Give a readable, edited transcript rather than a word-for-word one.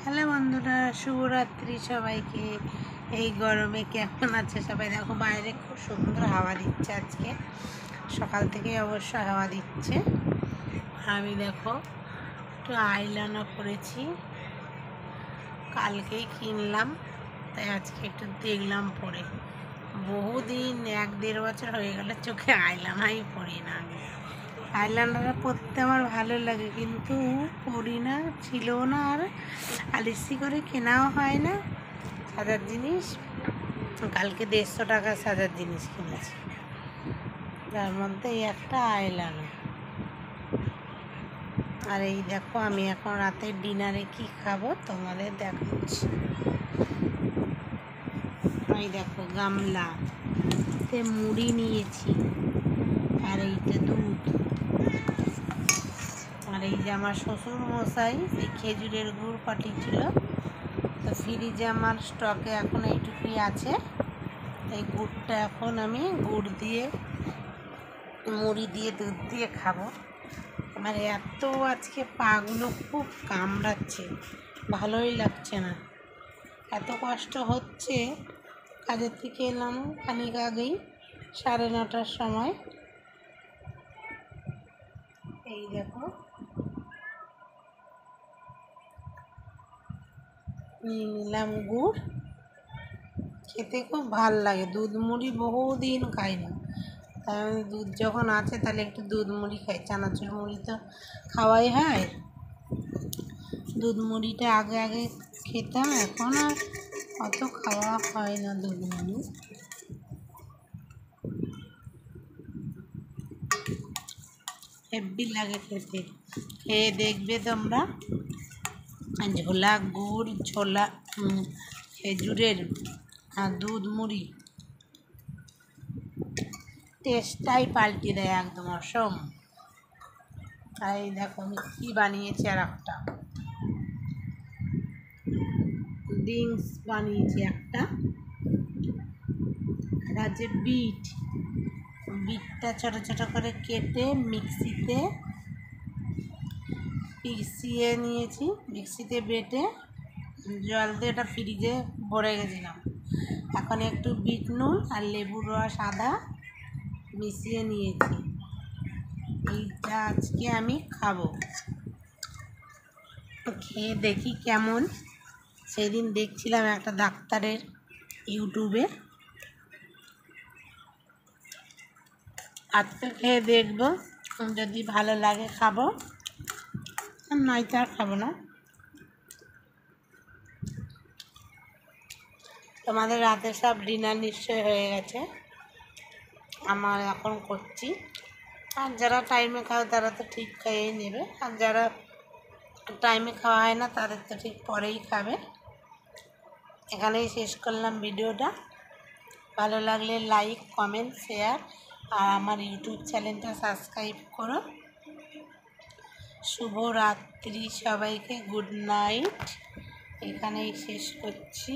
Hello বন্ধুরা, শুভরাত্রি সবাইকে। এই গরমে কেমন আছে সবাই? দেখো বাইরে খুব সুন্দর হাওয়া দিচ্ছে আজকে, সকাল থেকে অবশ্য হাওয়া দিচ্ছে। আমি দেখো একটু আইলাইনার করেছি, কালকেই কিনলাম, তাই আজকে একটু দেখলাম পরে। বহুদিন 1-1.5 বছর হয়ে গেল চোখে আইলাইনারই পরি না। আমি আইলাইনার পরতে আমার ভালো লাগে, কিন্তু পরি না, ছিল না, আর আলিসি করে কেনাও হয় না। সাজার জিনিস কালকে 150 টাকা সাজার জিনিস কিনেছি, যার মধ্যে এই একটা আইলাইনার। আর এই দেখো আমি এখন রাতে ডিনারে কি খাবো তোমাদের দেখাচ্ছি। এই দেখো গামলাতে মুড়ি নিয়েছি, আর এইটা দুধ। আর এই যে আমার শ্বশুর মশাই এই খেজুরের গুড় পাঠিয়েছিল, তো ফ্রিজে আমার স্টকে এখন এইটুকুই আছে। এই গুড়টা এখন আমি গুড় দিয়ে মুড়ি দিয়ে দুধ দিয়ে খাবো। আমার এত আজকে পাগুলো খুব কামড়াচ্ছে, ভালোই লাগছে না, এত কষ্ট হচ্ছে। কাজের থেকে এলাম খানিক আগেই, 9:30টার সময়। এই দেখো নিয়ে নিলাম গুড়, খেতে খুব ভাল লাগে। দুধ মুড়ি বহুদিন খাই না, তাই আমি দুধ যখন আছে তাহলে একটু দুধ মুড়ি খাই। চানাচুর মুড়ি তো খাওয়াই হয়, দুধ মুড়িটা আগে আগে খেতাম, এখন আর অত খাওয়া হয় না দুধ মুড়ি। হেব্বি লাগে খেতে, খেয়ে দেখবে তোমরা। ঝোলা গুড়, ছোলা খেজুরের আর দুধ মুড়ি টেস্টটাই পাল্টে দেয় একদম অসম। তাই দেখো আমি কী বানিয়েছি, আর একটা ড্রিঙ্কস বানিয়েছি। একটা আছে বিটটা ছোটো ছোটো করে কেটে মিক্সিতে পিষিয়ে নিয়েছি, মিক্সিতে বেটে জল দিয়ে এটা ফ্রিজে ভরে গেছিলাম। এখন একটু বিট নুন আর লেবুর রস আদা মিশিয়ে নিয়েছি, এইটা আজকে আমি খাবো। খেয়ে দেখি কেমন। সেদিন দেখছিলাম একটা ডাক্তারের ইউটিউবে, আজকে খেয়ে দেখবো, যদি ভালো লাগে খাবো, নয়তো আর খাবো না। তোমাদের রাতে সব ডিনার নিশ্চয় হয়ে গেছে, আমার এখন করছি। আর যারা টাইমে খাও তারা তো ঠিক খেয়েই নেবে, আর যারা টাইমে খাওয়া হয় না তাদের তো ঠিক পরেই খাবে। এখানেই শেষ করলাম ভিডিওটা। ভালো লাগলে লাইক, কমেন্ট, শেয়ার, আর আমার ইউটিউব চ্যানেলটা সাবস্ক্রাইব করো। শুভরাত্রি সবাইকে, গুড নাইট। এখানেই শেষ করছি।